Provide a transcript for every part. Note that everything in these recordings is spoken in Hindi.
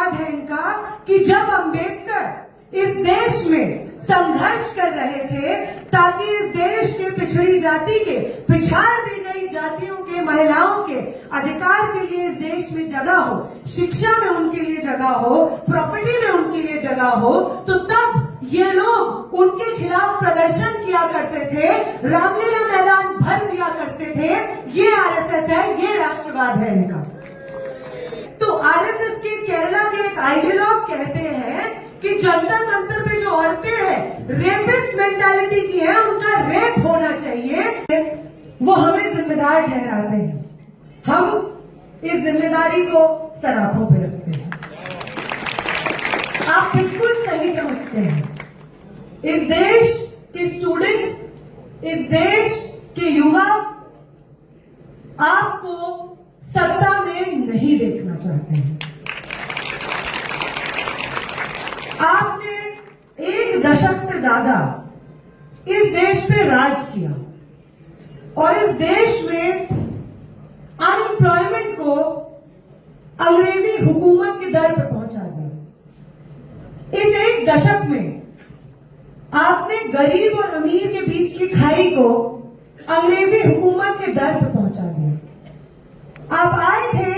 राष्ट्रवाद है इनका कि जब अंबेडकर इस देश में संघर्ष कर रहे थे ताकि इस देश के पिछड़ी जाति के, पिछाड़ दी गई जातियों के, महिलाओं के अधिकार के लिए इस देश में जगह हो, शिक्षा में उनके लिए जगह हो, प्रॉपर्टी में उनके लिए जगह हो, तो तब ये लोग उनके खिलाफ प्रदर्शन किया करते थे, रामलीला मैदान भर दिया करते थे। ये आरएसएस है, ये राष्ट्रवाद है इनका। तो आरएसएस के केरला के एक आइडियोलॉग कहते हैं कि जंतर मंतर पे जो औरतें हैं रेपिस्ट मेंटालिटी की है, उनका रेप होना चाहिए, वो हमें जिम्मेदार ठहराते हैं। हम इस जिम्मेदारी को सराखों पे रखते हैं। आप बिल्कुल सही समझते हैं। इस देश के स्टूडेंट्स, इस देश के युवा आपको सत्ता में नहीं देखना चाहते हैं। आपने 1 दशक से ज्यादा इस देश पे राज किया और इस देश में अनएम्प्लॉयमेंट को अंग्रेजी हुकूमत के दर पर पहुंचा दिया। इस 1 दशक में आपने गरीब और अमीर के बीच की खाई को अंग्रेजी हुकूमत के दर पर पहुंचा दिया। आप आए थे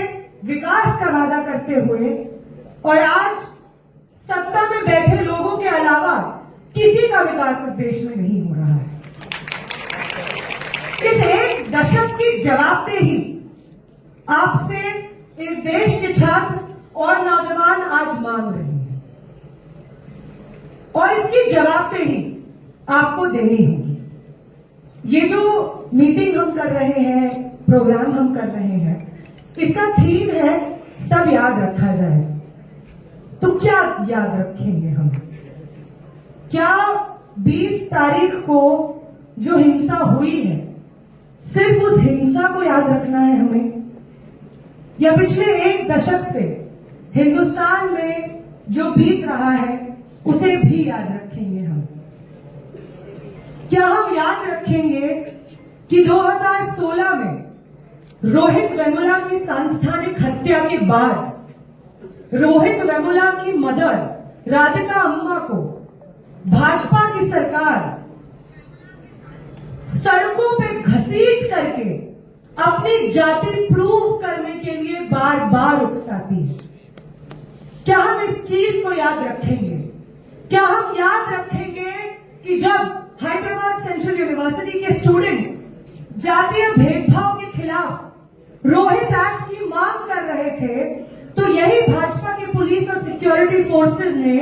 विकास का वादा करते हुए और आज सत्ता में बैठे लोगों के अलावा किसी का विकास इस देश में नहीं हो रहा है। इस 1 दशक की जवाबदेही आपसे इस देश के छात्र और नौजवान आज मांग रहे हैं और इसकी जवाबदेही आपको देनी होगी। ये जो मीटिंग हम कर रहे हैं, प्रोग्राम हम कर रहे हैं, इसका थीम है सब याद रखा जाए। तो क्या याद रखेंगे हम? क्या 20 तारीख को जो हिंसा हुई है सिर्फ उस हिंसा को याद रखना है हमें, या पिछले 1 दशक से हिंदुस्तान में जो बीत रहा है उसे भी याद रखेंगे हम? क्या हम याद रखेंगे कि 2016 में रोहित वेमुला की सांस्थानिक हत्या के बाद रोहित वेमुला की मदर राधिका अम्मा को भाजपा की सरकार सड़कों पे घसीट करके अपनी जाति प्रूव करने के लिए बार बार उकसाती है? क्या हम इस चीज को याद रखेंगे? क्या हम याद रखेंगे कि जब हैदराबाद सेंट्रल यूनिवर्सिटी के स्टूडेंट्स जातीय भेदभाव के खिलाफ रोहित एक्ट की मांग कर रहे थे तो यही भाजपा के पुलिस और सिक्योरिटी फोर्सेस ने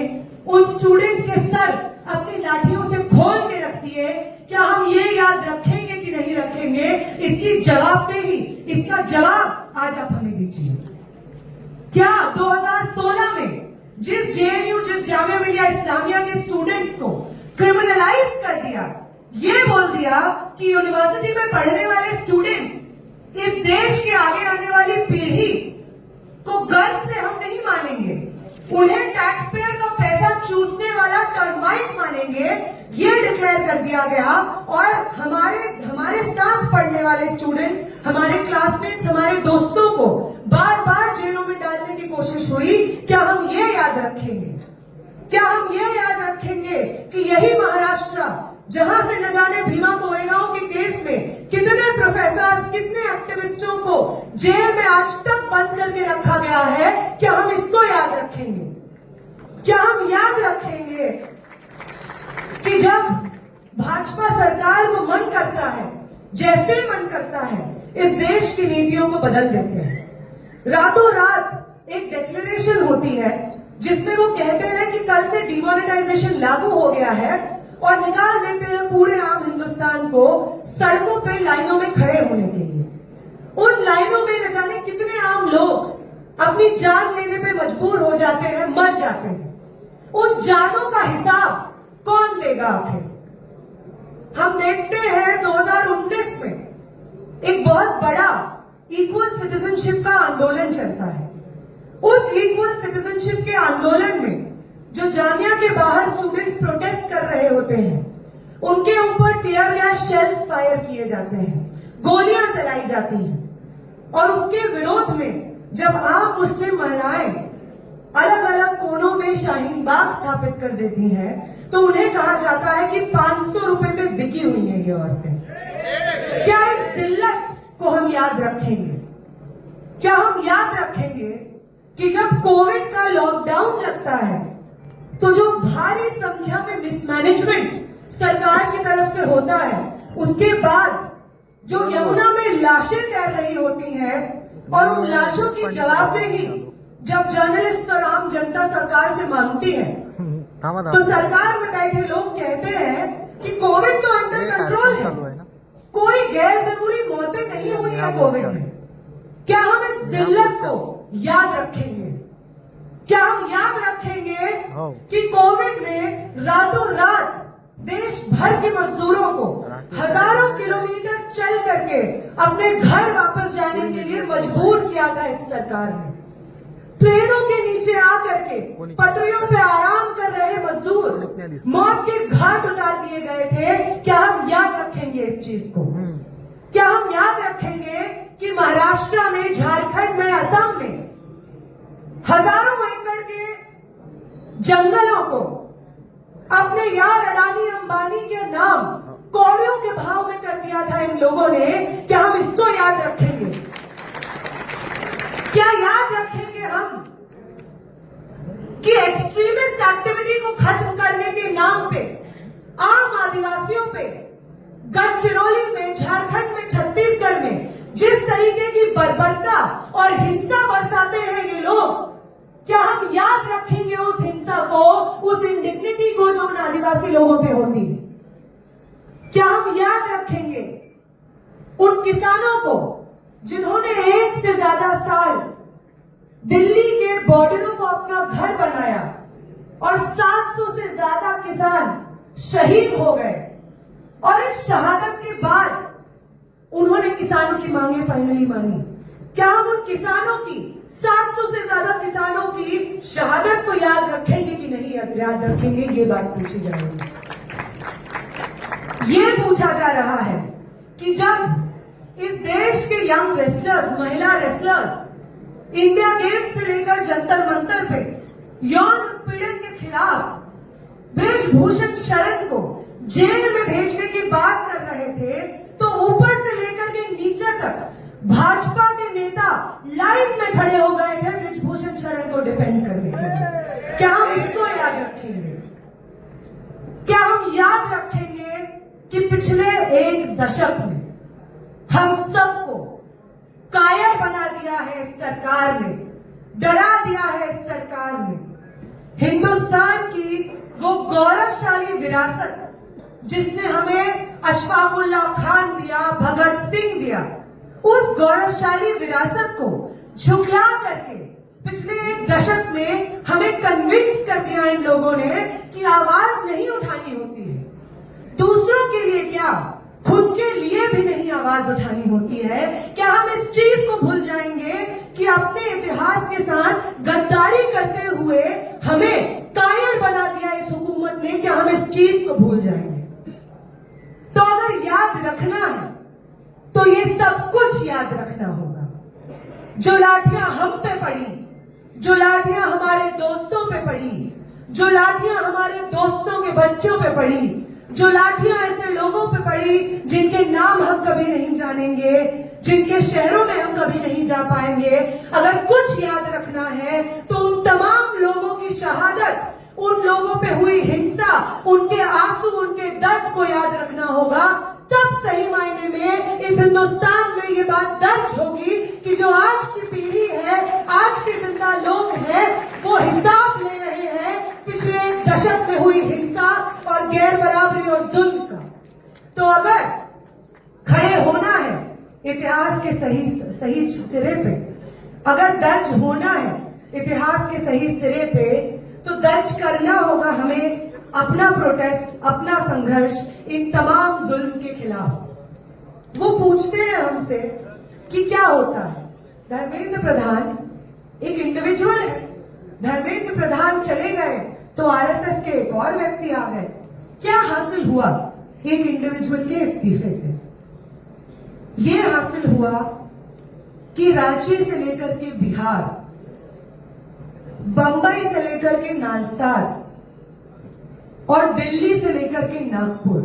उन स्टूडेंट्स के सर अपनी लाठियों से खोल के रख दिए? क्या हम ये याद रखेंगे कि नहीं रखेंगे? इसकी जवाबदेही, इसका जवाब आज आप हमें दीजिए। क्या 2016 में जिस जेएनयू, जिस जामिया मिलिया इस्लामिया के स्टूडेंट्स को क्रिमिनलाइज कर दिया, ये बोल दिया कि यूनिवर्सिटी में पढ़ने वाले स्टूडेंट्स इस देश के आगे आने वाली पीढ़ी को गर्व से हम नहीं मानेंगे, उन्हें टैक्स पेयर का पैसा चूसने वाला टर्माइट मानेंगे, ये डिक्लेयर कर दिया गया और हमारे साथ पढ़ने वाले स्टूडेंट्स, हमारे क्लासमेट्स, हमारे दोस्तों को बार बार जेलों में डालने की कोशिश हुई? क्या हम ये याद रखेंगे? क्या हम ये याद रखेंगे कि यही महाराष्ट्र जहां से न जाने भीमा कोरेगांव के केस में कितने प्रोफेसर, कितने एक्टिविस्टों को जेल में आज तक बंद करके रखा गया है, क्या हम इसको याद रखेंगे? क्या हम याद रखेंगे कि जब भाजपा सरकार को मन करता है, जैसे मन करता है, इस देश की नीतियों को बदल देते हैं? रातों रात एक डिक्लेरेशन होती है जिसमें वो कहते हैं कि कल से डिमोनेटाइजेशन लागू हो गया है और निकाल देते हैं पूरे आम हिंदुस्तान को सड़कों पे लाइनों में खड़े होने के लिए। उन लाइनों में न जाने कितने आम लोग अपनी जान लेने पे मजबूर हो जाते हैं, मर जाते हैं। उन जानों का हिसाब कौन देगा आखिर? हम देखते हैं 2019 में एक बहुत बड़ा इक्वल सिटीजनशिप का आंदोलन चलता है। उस इक्वल सिटीजनशिप के आंदोलन में जो जामिया के बाहर स्टूडेंट्स प्रोटेस्ट कर रहे होते हैं, उनके ऊपर टीयर गैस शेल्स फायर किए जाते हैं, गोलियां चलाई जाती हैं और उसके विरोध में जब आम मुस्लिम महिलाएं अलग अलग कोनों में शाहीन बाग स्थापित कर देती हैं, तो उन्हें कहा जाता है कि 500 रुपए में बिकी हुई है ये औरतें। क्या इस जिल्लत को हम याद रखेंगे? क्या हम याद रखेंगे कि जब कोविड का लॉकडाउन लगता है तो जो भारी संख्या में मिसमैनेजमेंट सरकार की तरफ से होता है, उसके बाद जो यमुना में लाशें तैर रही होती हैं और उन लाशों की जवाबदेही जब जर्नलिस्ट और आम जनता सरकार से मांगती है, तो सरकार में बैठे लोग कहते हैं कि कोविड तो अंडर कंट्रोल है, कोई गैर जरूरी मौतें नहीं हुई है कोविड में। क्या हम इस जिल्लत को याद रखेंगे? क्या हम याद रखेंगे कि कोविड में रातों रात देश भर के मजदूरों को हजारों किलोमीटर चल करके अपने घर वापस जाने के लिए मजबूर किया था इस सरकार ने। ट्रेनों के नीचे आकर के पटरियों पे आराम कर रहे मजदूर मौत के घाट उतार दिए गए थे। क्या हम याद रखेंगे इस चीज को? क्या हम याद रखेंगे कि महाराष्ट्र में, झारखंड में, असम में हजारों एकड़ के जंगलों को अपने यार अडानी अंबानी के नाम कौड़ियों के भाव में कर दिया था इन लोगों ने? क्या हम इसको याद रखेंगे? क्या याद रखेंगे हम कि एक्सट्रीमिस्ट एक्टिविटी को खत्म करने के नाम पे आम आदिवासियों पे गढ़चिरौली में, झारखंड में, छत्तीसगढ़ में जिस तरीके की बर्बरता और हिंसा बरसाते हैं ये लोग, क्या हम याद रखेंगे उस हिंसा को, उस इंडिग्निटी को जो उन आदिवासी लोगों पे होती है? क्या हम याद रखेंगे उन किसानों को जिन्होंने 1 से ज्यादा साल दिल्ली के बॉर्डरों को अपना घर बनाया और 700 से ज्यादा किसान शहीद हो गए, और इस शहादत के बाद उन्होंने किसानों की मांगे फाइनली मानी? क्या हम उन किसानों की, 700 से ज्यादा किसानों की शहादत को याद रखेंगे कि नहीं याद रखेंगे? ये बात पूछी जा रही है। ये पूछा जा रहा है कि जब इस देश के यंग रेसलर्स, महिला रेसलर्स इंडिया गेम्स से लेकर जंतर मंतर पे यौन उत्पीड़न के खिलाफ बृजभूषण शरण को जेल में भेजने की बात कर रहे थे, तो ऊपर से लेकर के नीचे तक भाजपा के नेता लाइन में खड़े हो गए थे बृजभूषण शरण को डिफेंड करने के लिए। क्या हम इसको याद रखेंगे? क्या हम याद रखेंगे कि पिछले 1 दशक में हम सबको कायर बना दिया है इस सरकार ने, डरा दिया है इस सरकार ने। हिंदुस्तान की वो गौरवशाली विरासत जिसने हमें अशफाकुल्ला खान दिया, भगत सिंह दिया, उस गौरवशाली विरासत को झुकला करके पिछले 1 दशक में हमें कन्विंस कर दिया इन लोगों ने कि आवाज नहीं उठानी होती है। दूसरों के लिए क्या, खुद के लिए भी नहीं आवाज उठानी होती है। क्या हम इस चीज को भूल जाएंगे कि अपने इतिहास के साथ गद्दारी करते हुए हमें कायर बना दिया इस हुकूमत ने? क्या हम इस चीज को भूल जाएंगे? तो अगर याद रखना है तो ये सब कुछ याद रखना होगा। जो लाठियां हम पे पड़ी, जो लाठियां हमारे दोस्तों पे पड़ी, जो लाठियां हमारे दोस्तों के बच्चों पे पड़ी, जो लाठियां ऐसे लोगों पे पड़ी जिनके नाम हम कभी नहीं जानेंगे, जिनके शहरों में हम कभी नहीं जा पाएंगे, अगर कुछ याद रखना है तो उन तमाम लोगों की शहादत, उन लोगों पे हुई हिंसा, उनके आंसू, उनके दर्द को याद रखना होगा। तब सही मायने में इस हिंदुस्तान में ये बात दर्ज होगी कि जो आज की पीढ़ी है, आज के जिंदा लोग हैं, वो हिसाब ले रहे हैं पिछले 1 दशक में हुई हिंसा और गैर बराबरी और जुल्म का। तो अगर खड़े होना है इतिहास के सही सिरे पे, अगर दर्ज होना है इतिहास के सही सिरे पे, तो दर्ज करना होगा हमें अपना प्रोटेस्ट, अपना संघर्ष इन तमाम जुल्म के खिलाफ। वो पूछते हैं हमसे कि क्या होता है? धर्मेंद्र प्रधान एक इंडिविजुअल है, धर्मेंद्र प्रधान चले गए तो आरएसएस के एक और व्यक्ति आ गए। क्या हासिल हुआ एक इंडिविजुअल के इस्तीफे से? ये हासिल हुआ कि रांची से लेकर के बिहार बंबई से लेकर के नालसार और दिल्ली से लेकर के नागपुर,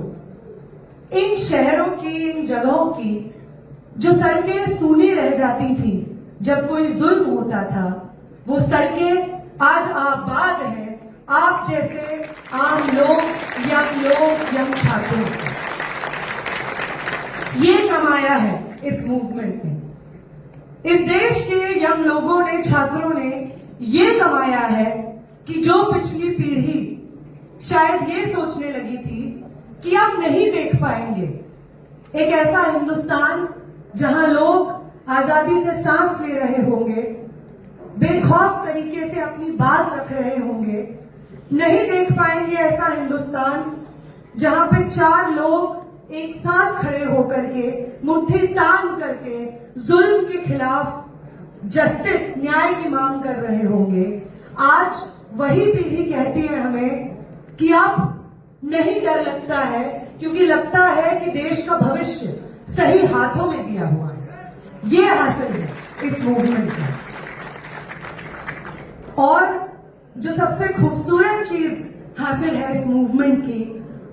इन शहरों की, इन जगहों की जो सड़कें सूनी रह जाती थी जब कोई जुल्म होता था, वो सड़कें आज आबाद हैं आप जैसे आम लोग, यंग छात्रों को। ये कमाया है इस मूवमेंट ने। इस देश के यंग लोगों ने, छात्रों ने ये कमाया है कि जो पिछली पीढ़ी शायद ये सोचने लगी थी कि अब नहीं देख पाएंगे एक ऐसा हिंदुस्तान जहां लोग आजादी से सांस ले रहे होंगे, बेखौफ तरीके से अपनी बात रख रहे होंगे, नहीं देख पाएंगे ऐसा हिंदुस्तान जहां पे चार लोग एक साथ खड़े होकर के, मुट्ठी तान करके जुल्म के खिलाफ जस्टिस, न्याय की मांग कर रहे होंगे। आज वही पीढ़ी कहती है हमें कि अब नहीं डर लगता है, क्योंकि लगता है कि देश का भविष्य सही हाथों में दिया हुआ है। ये हासिल है इस मूवमेंट का। और जो सबसे खूबसूरत चीज हासिल है इस मूवमेंट की,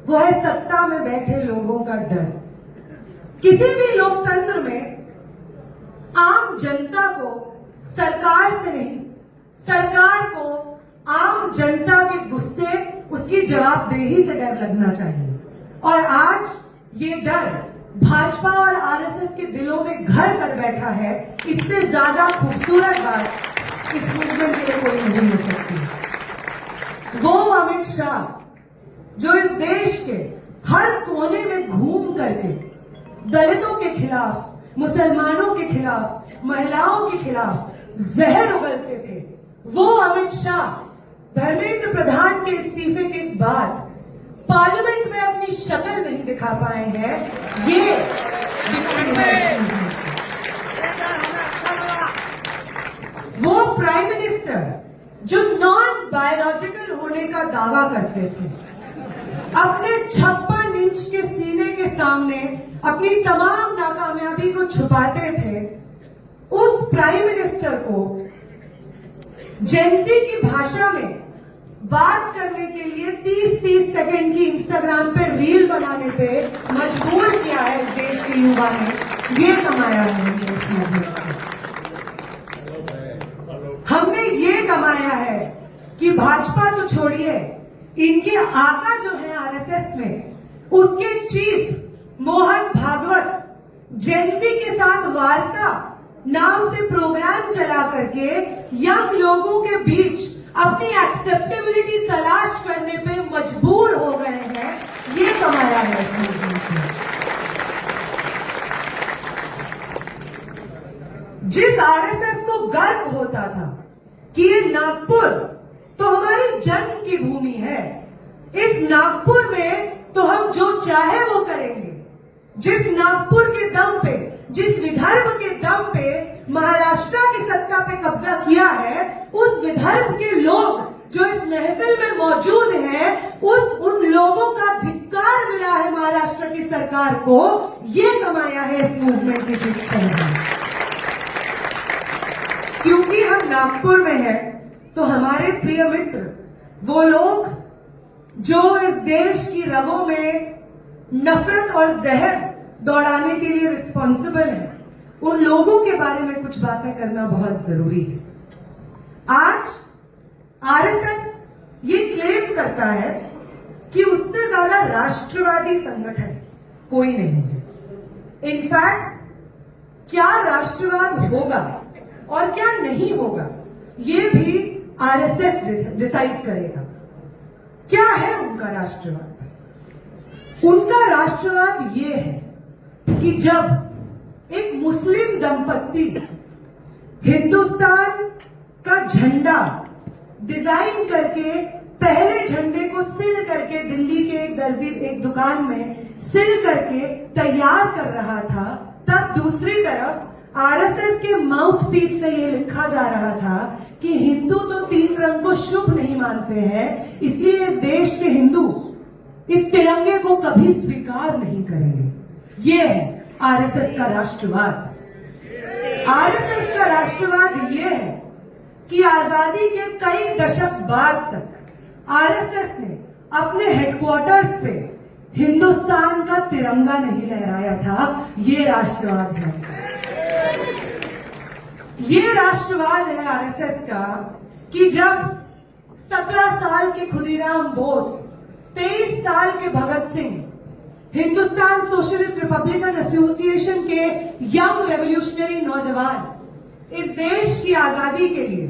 वो है सत्ता में बैठे लोगों का डर। किसी भी लोकतंत्र में आम जनता को सरकार से नहीं, सरकार को आम जनता के गुस्से, उसकी जवाबदेही से डर लगना चाहिए। और आज ये डर भाजपा और आरएसएस के दिलों में घर कर बैठा है। इससे ज्यादा खूबसूरत बात इस मूवमेंट के लिए कोई नहीं हो सकती। वो अमित शाह जो इस देश के हर कोने में घूम करके दलितों के खिलाफ, मुसलमानों के खिलाफ, महिलाओं के खिलाफ जहर उगलते थे, वो अमित शाह धर्मेंद्र प्रधान के इस्तीफे के बाद पार्लियामेंट में अपनी शक्ल नहीं दिखा पाए हैं। ये वो प्राइम मिनिस्टर जो नॉन बायोलॉजिकल होने का दावा करते थे, अपने 56 इंच के सीने के सामने अपनी तमाम नाकामयाबी को छुपाते थे, उस प्राइम मिनिस्टर को जेंजी की भाषा में बात करने के लिए 30-30 सेकंड की इंस्टाग्राम पे रील बनाने पे मजबूर किया है इस देश के युवा ने। ये कमाया है इस मूवमेंट में। हमने ये कमाया है कि भाजपा तो छोड़िए, इनके आका जो है आरएसएस में, उसके चीफ मोहन भागवत जेंजी के साथ वार्ता नाम से प्रोग्राम चला करके यंग लोगों के बीच अपनी एक्सेप्टेबिलिटी तलाश करने पे मजबूर हो गए हैं। ये कमाया है इस मूवमेंट ने। जिस आरएसएस को गर्व होता था कि ये नागपुर तो हमारी जन्म की भूमि है, इस नागपुर में तो हम जो चाहे वो करेंगे, जिस नागपुर के दम पे, जिस विदर्भ के दम पे महाराष्ट्र की सत्ता पे कब्जा किया है, उस विदर्भ के लोग जो इस महफिल में मौजूद हैं, उन लोगों का धिक्कार मिला है महाराष्ट्र की सरकार को। ये कमाया है इस मूवमेंट की जीत है। क्योंकि हम नागपुर में हैं, तो हमारे प्रिय मित्र, वो लोग जो इस देश की रगों में नफरत और जहर दौड़ाने के लिए रिस्पॉन्सिबल है, उन लोगों के बारे में कुछ बातें करना बहुत जरूरी है। आज आरएसएस ये क्लेम करता है कि उससे ज्यादा राष्ट्रवादी संगठन कोई नहीं है। इनफैक्ट क्या राष्ट्रवाद होगा और क्या नहीं होगा, ये भी आरएसएस डिसाइड करेगा। क्या है उनका राष्ट्रवाद? उनका राष्ट्रवाद ये है कि जब एक मुस्लिम दंपत्ति हिंदुस्तान का झंडा डिजाइन करके, पहले झंडे को सिल करके दिल्ली के एक दर्जी एक दुकान में सिल करके तैयार कर रहा था, तब दूसरी तरफ आरएसएस के माउथ पीस से ये लिखा जा रहा था कि हिंदू तो 3 रंग को शुभ नहीं मानते हैं, इसलिए इस देश के हिंदू इस तिरंगे को कभी स्वीकार नहीं करेंगे। ये है आरएसएस का राष्ट्रवाद। आरएसएस का राष्ट्रवाद ये है कि आजादी के कई दशक बाद तक आरएसएस ने अपने हेडक्वार्टर्स पे हिंदुस्तान का तिरंगा नहीं लहराया था। ये राष्ट्रवाद है, ये राष्ट्रवाद है आरएसएस का कि जब 17 साल के खुदीराम बोस, 23 साल के Bhagat Singh Hindustan socialist republican association के यंग रेवोल्यूशनरी नौजवान इस देश की आजादी के लिए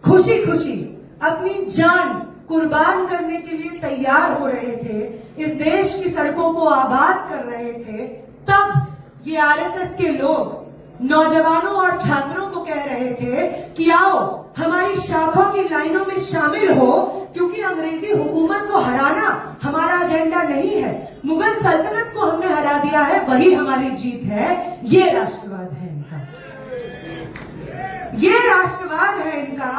खुशी खुशी अपनी जान कुर्बान करने के लिए तैयार हो रहे थे, इस देश की सड़कों को आबाद कर रहे थे, तब ये आरएसएस के लोग नौजवानों और छात्रों को कह रहे थे कि आओ हमारी शाखों की लाइनों में शामिल हो, क्योंकि अंग्रेजी हुकूमत को हराना हमारा एजेंडा नहीं है, मुगल सल्तनत को हमने हरा दिया है, वही हमारी जीत है। ये राष्ट्रवाद है इनका, ये राष्ट्रवाद है इनका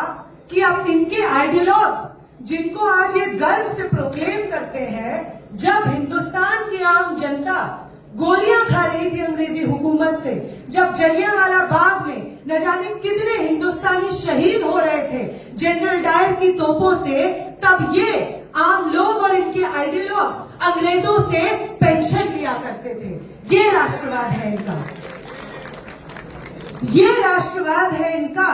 कि अब इनके आइडियोलॉग्स जिनको आज ये गर्व से प्रोक्लेम करते हैं, जब हिंदुस्तान की आम जनता गोलियां खा रही थी अंग्रेजी हुकूमत से, जब जलियांवाला बाग में न जाने कितने हिंदुस्तानी शहीद हो रहे थे जनरल डायर की तोपों से, तब ये आम लोग और इनके आइडियोलॉग अंग्रेजों से पेंशन लिया करते थे। ये राष्ट्रवाद है इनका, ये राष्ट्रवाद है इनका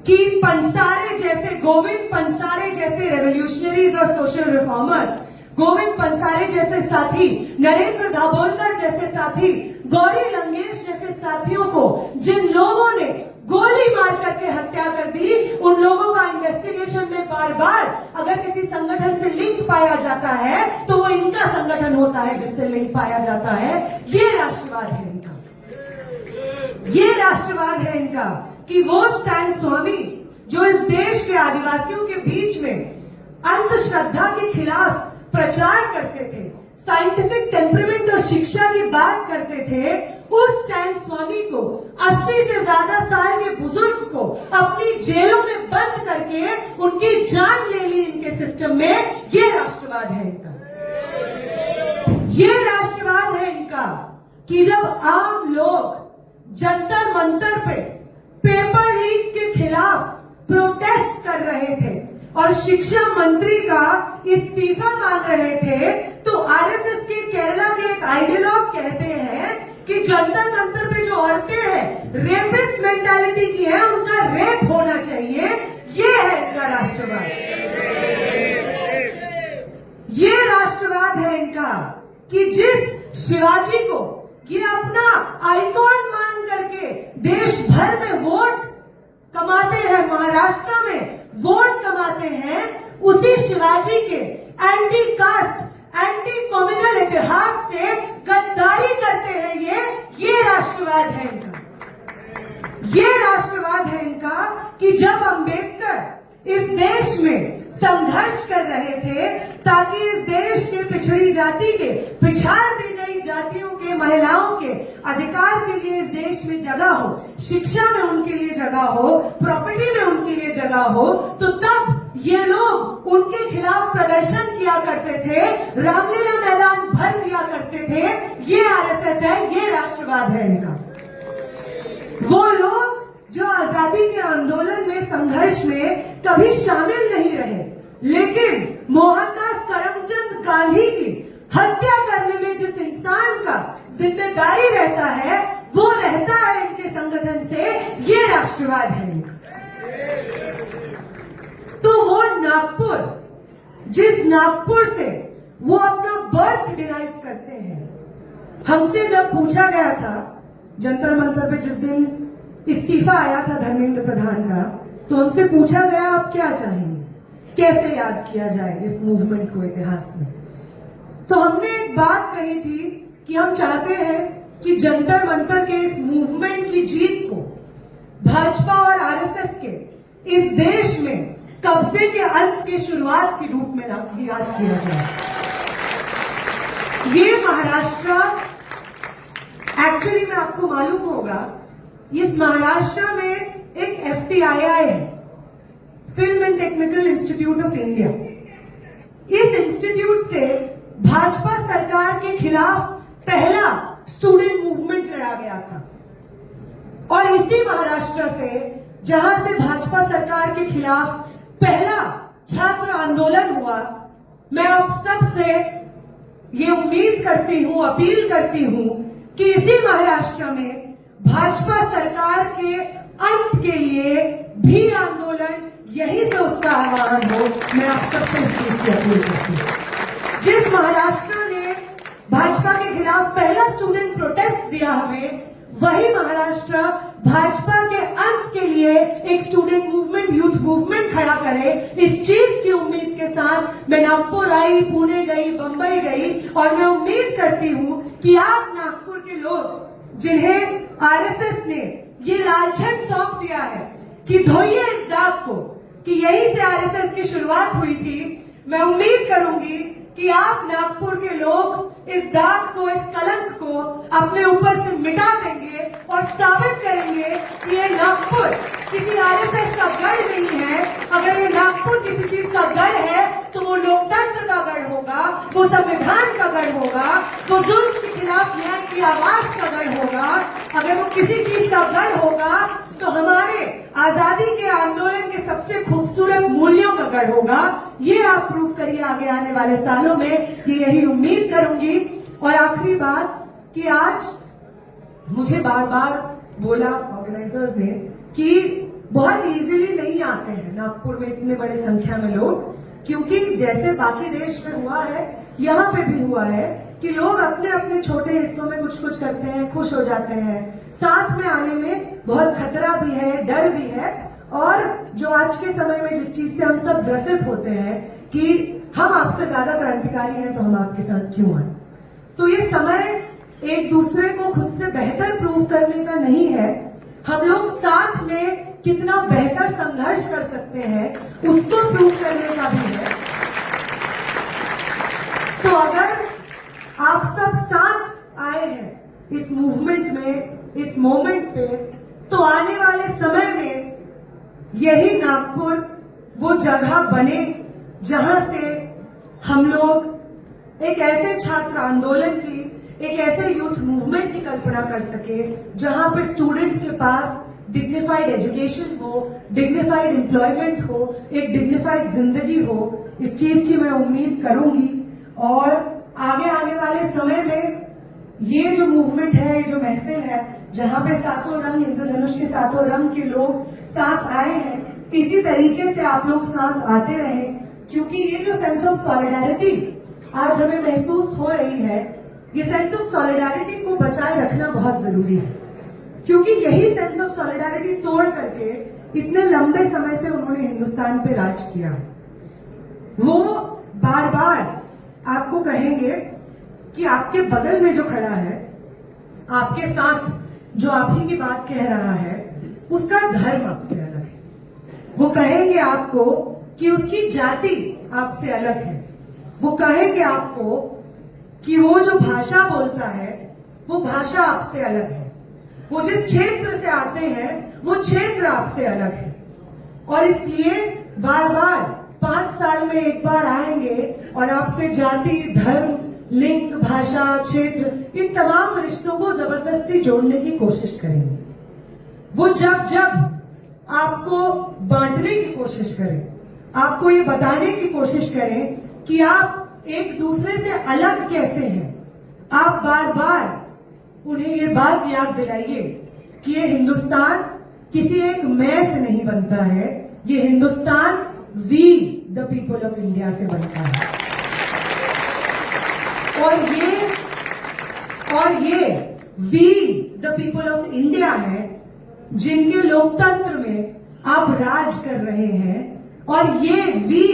कि पंसारे जैसे, गोविंद पंसारे जैसे रेवोल्यूशनरीज और सोशल रिफॉर्मर्स, गोविंद पंसारे जैसे साथी, नरेंद्र दाभोलकर जैसे साथी, गौरी लंकेश जैसे साथियों को जिन लोगों ने गोली मार करके हत्या कर दी, उन लोगों का इन्वेस्टिगेशन में बार बार अगर किसी संगठन से लिंक पाया जाता है तो वो इनका संगठन होता है जिससे लिंक पाया जाता है। ये राष्ट्रवाद है इनका, ये राष्ट्रवाद है इनका कि वो स्टैन स्वामी जो इस देश के आदिवासियों के बीच में अंधश्रद्धा के खिलाफ प्रचार करते थे, साइंटिफिक टेम्परामेंट और शिक्षा की बात करते थे, उस स्टैन स्वामी को 80 से ज्यादा साल के बुजुर्ग को अपनी जेलों में बंद करके उनकी जान ले ली इनके सिस्टम में। ये राष्ट्रवाद है इनका, ये राष्ट्रवाद है इनका कि जब आम लोग जंतर मंतर पे पेपर लीक के खिलाफ प्रोटेस्ट कर रहे थे और शिक्षा मंत्री का इस्तीफा मांग रहे थे, तो आरएसएस के केरला के एक आइडियोलॉग कहते हैं कि जंतर मंतर पे जो औरतें हैं रेपिस्ट मेंटालिटी की है, उनका रेप होना चाहिए। ये है इनका राष्ट्रवाद, ये राष्ट्रवाद है इनका कि जिस शिवाजी को ये अपना आइकॉन मान करके देश भर में वोट कमाते हैं, महाराष्ट्र में वोट कमाते हैं, उसी शिवाजी के एंटी कास्ट, एंटी कम्युनल इतिहास से गद्दारी करते हैं। ये राष्ट्रवाद है इनका, ये राष्ट्रवाद है इनका कि जब अंबेडकर इस देश में संघर्ष कर रहे थे ताकि इस देश के पिछड़ी जाति के, पिछाड़ दी गई जातियों के, महिलाओं के अधिकार के लिए इस देश में जगह हो, शिक्षा में उनके लिए जगह हो, प्रॉपर्टी में उनके लिए जगह हो, तो तब ये लोग उनके खिलाफ प्रदर्शन किया करते थे, रामलीला मैदान भर दिया करते थे। ये आरएसएस है, ये राष्ट्रवाद है इनका। वो लोग जो आजादी के आंदोलन में, संघर्ष में कभी शामिल नहीं रहे, लेकिन मोहनदास करमचंद गांधी की हत्या करने में जिस इंसान का जिम्मेदारी रहता है, वो रहता है इनके संगठन से। ये राष्ट्रवाद है इनका। तो वो नागपुर, जिस नागपुर से वो अपना बर्थ डिराइव करते हैं, हमसे जब पूछा गया था जंतर मंतर पे जिस दिन इस्तीफा आया था धर्मेंद्र प्रधान का, तो हमसे पूछा गया आप क्या चाहेंगे, कैसे याद किया जाए इस मूवमेंट को इतिहास में। तो हमने एक बात कही थी कि हम चाहते हैं कि जंतर मंतर के इस मूवमेंट की जीत को भाजपा और आरएसएस के इस देश में कब्जे के अंत के शुरुआत के रूप में याद किया जाए। ये महाराष्ट्र, एक्चुअली में आपको मालूम होगा, इस महाराष्ट्र में एक FTII है, film and technical institute of India. इस इंस्टीट्यूट से भाजपा सरकार के खिलाफ पहला स्टूडेंट मूवमेंट लड़ा गया था और इसी महाराष्ट्र से जहां से भाजपा सरकार के खिलाफ पहला छात्र आंदोलन हुआ, मैं आप सब से ये उम्मीद करती हूं, अपील करती हूं कि इसी महाराष्ट्र में भाजपा सरकार के अंत के लिए भी आंदोलन यहीं से उसका आह्वान हो। मैं आप सबसे इस चीज की अपील करती हूं। जिस महाराष्ट्र ने भाजपा के खिलाफ पहला स्टूडेंट प्रोटेस्ट दिया हमें, वही महाराष्ट्र भाजपा के अंत के लिए एक स्टूडेंट मूवमेंट, यूथ मूवमेंट खड़ा करे। इस चीज की उम्मीद के साथ मैं नागपुर आई, पुणे गई, बंबई गई, और मैं उम्मीद करती हूं कि आप नागपुर के लोग जिन्हें आरएसएस ने ये लालछन सौंप दिया है कि धोइए इस दाग को, कि यहीं से आरएसएस की शुरुआत हुई थी, मैं उम्मीद करूंगी कि आप नागपुर के लोग इस दाग को, इस कलंक को अपने ऊपर से मिटा देंगे और साबित करेंगे कि ये नागपुर किसी आरएसएस का गढ़ नहीं है। अगर ये नागपुर किसी चीज का गढ़ है तो वो लोकतंत्र का गढ़ होगा, वो संविधान का गढ़ होगा, वो जुल्म के खिलाफ न्याय की आवाज का गढ़ होगा। अगर वो किसी चीज का गढ़ होगा तो हमारे आजादी के आंदोलन के सबसे खूबसूरत मूल्यों का गढ़ होगा। ये आप प्रूव करिए आगे आने वाले सालों में, ये यही उम्मीद करूंगी। और आखिरी बात कि आज मुझे बार बार बोला ऑर्गेनाइजर्स ने कि बहुत इजीली नहीं आते हैं नागपुर में इतने बड़े संख्या में लोग, क्योंकि जैसे बाकी देश में हुआ है, यहाँ पे भी हुआ है कि लोग अपने अपने छोटे हिस्सों में कुछ कुछ करते हैं, खुश हो जाते हैं। साथ में आने में बहुत खतरा भी है, डर भी है, और जो आज के समय में जिस चीज से हम सब ग्रसित होते हैं कि हम आपसे ज्यादा क्रांतिकारी हैं तो हम आपके साथ क्यों आए। तो ये समय एक दूसरे को खुद से बेहतर प्रूव करने का नहीं है, हम लोग साथ में कितना बेहतर संघर्ष कर सकते हैं उसको प्रूव करने का भी है। तो अगर आप सब साथ आए हैं इस मूवमेंट में, इस मोमेंट पे, तो आने वाले समय में यही नागपुर वो जगह बने जहां से हम लोग एक ऐसे छात्र आंदोलन की, एक ऐसे यूथ मूवमेंट की कल्पना कर सके जहां पे स्टूडेंट्स के पास डिग्निफाइड एजुकेशन हो, डिग्निफाइड एम्प्लॉयमेंट हो, एक डिग्निफाइड जिंदगी हो। इस चीज की मैं उम्मीद करूंगी, और आगे आने वाले समय में ये जो मूवमेंट है, ये जो महफिल है, जहां पे सातों रंग, इंद्रधनुष के सातों रंग के लोग साथ आए हैं, इसी तरीके से आप लोग साथ आते रहे, क्योंकि ये जो सेंस ऑफ सॉलिडारिटी आज हमें महसूस हो रही है, ये सेंस ऑफ सॉलिडारिटी को बचाए रखना बहुत जरूरी है, क्योंकि यही सेंस ऑफ सॉलिडारिटी तोड़ करके इतने लंबे समय से उन्होंने हिंदुस्तान पे राज किया। वो बार बार आपको कहेंगे कि आपके बगल में जो खड़ा है, आपके साथ जो आप ही की बात कह रहा है, उसका धर्म आपसे अलग है। वो कहेंगे आपको कि उसकी जाति आपसे अलग है। वो कहेंगे आपको कि वो जो भाषा बोलता है वो भाषा आपसे अलग है। वो जिस क्षेत्र से आते हैं वो क्षेत्र आपसे अलग है। और इसलिए बार बार 5 साल में एक बार आएंगे और आपसे जाति, धर्म, लिंग, भाषा, क्षेत्र, इन तमाम रिश्तों को जबरदस्ती जोड़ने की कोशिश करेंगे। वो जब जब आपको बांटने की कोशिश करें, आपको ये बताने की कोशिश करें कि आप एक दूसरे से अलग कैसे हैं, आप बार बार उन्हें ये बात याद दिलाइए कि ये हिंदुस्तान किसी एक मैं से नहीं बनता है, ये Hindustan we the people of India से बनता है। और ये we the people of India है जिनके लोकतंत्र में आप राज कर रहे हैं। और ये we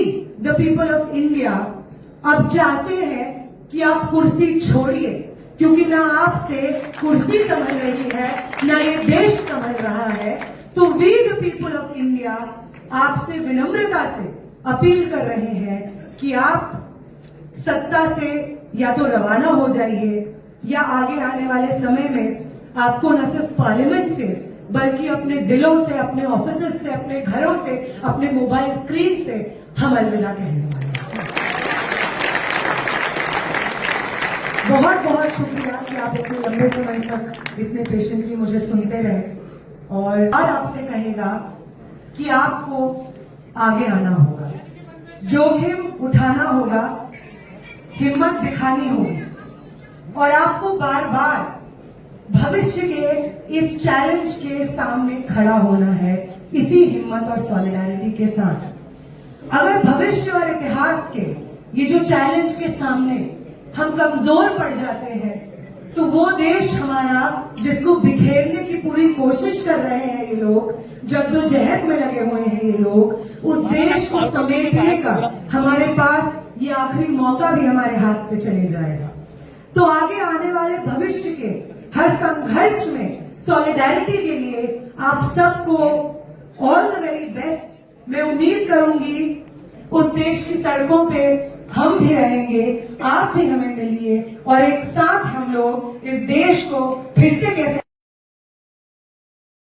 the people of India अब चाहते हैं कि आप कुर्सी छोड़िए, क्योंकि ना आपसे कुर्सी संभल रही है, ना ये देश संभल रहा है। तो we the people of India आपसे विनम्रता से अपील कर रहे हैं कि आप सत्ता से या तो रवाना हो जाइए, या आगे आने वाले समय में आपको न सिर्फ पार्लियामेंट से बल्कि अपने दिलों से, अपने ऑफिसेज से, अपने घरों से, अपने मोबाइल स्क्रीन से हम अलविदा कहने वाले हैं। बहुत बहुत शुक्रिया कि आप इतने लंबे समय तक इतने पेशेंटली मुझे सुनते रहे। और आपसे कहेगा कि आपको आगे आना होगा, जोखिम उठाना होगा, हिम्मत दिखानी होगी और आपको बार बार भविष्य के इस चैलेंज के सामने खड़ा होना है इसी हिम्मत और सॉलिडारिटी के साथ। अगर भविष्य और इतिहास के ये जो चैलेंज के सामने हम कमजोर पड़ जाते हैं तो वो देश हमारा जिसको बिखेरने की पूरी कोशिश कर रहे हैं ये लोग, जद्दोजहद में लगे हुए हैं ये लोग, उस देश को समेटने का हमारे पास ये आखिरी मौका भी हमारे हाथ से चले जाएगा। तो आगे आने वाले भविष्य के हर संघर्ष में सॉलिडारिटी के लिए आप सबको ऑल द वेरी बेस्ट। मैं उम्मीद करूंगी उस देश की सड़कों पे हम भी रहेंगे, आप भी हमें मिलिए और एक साथ हम लोग इस देश को फिर से कैसे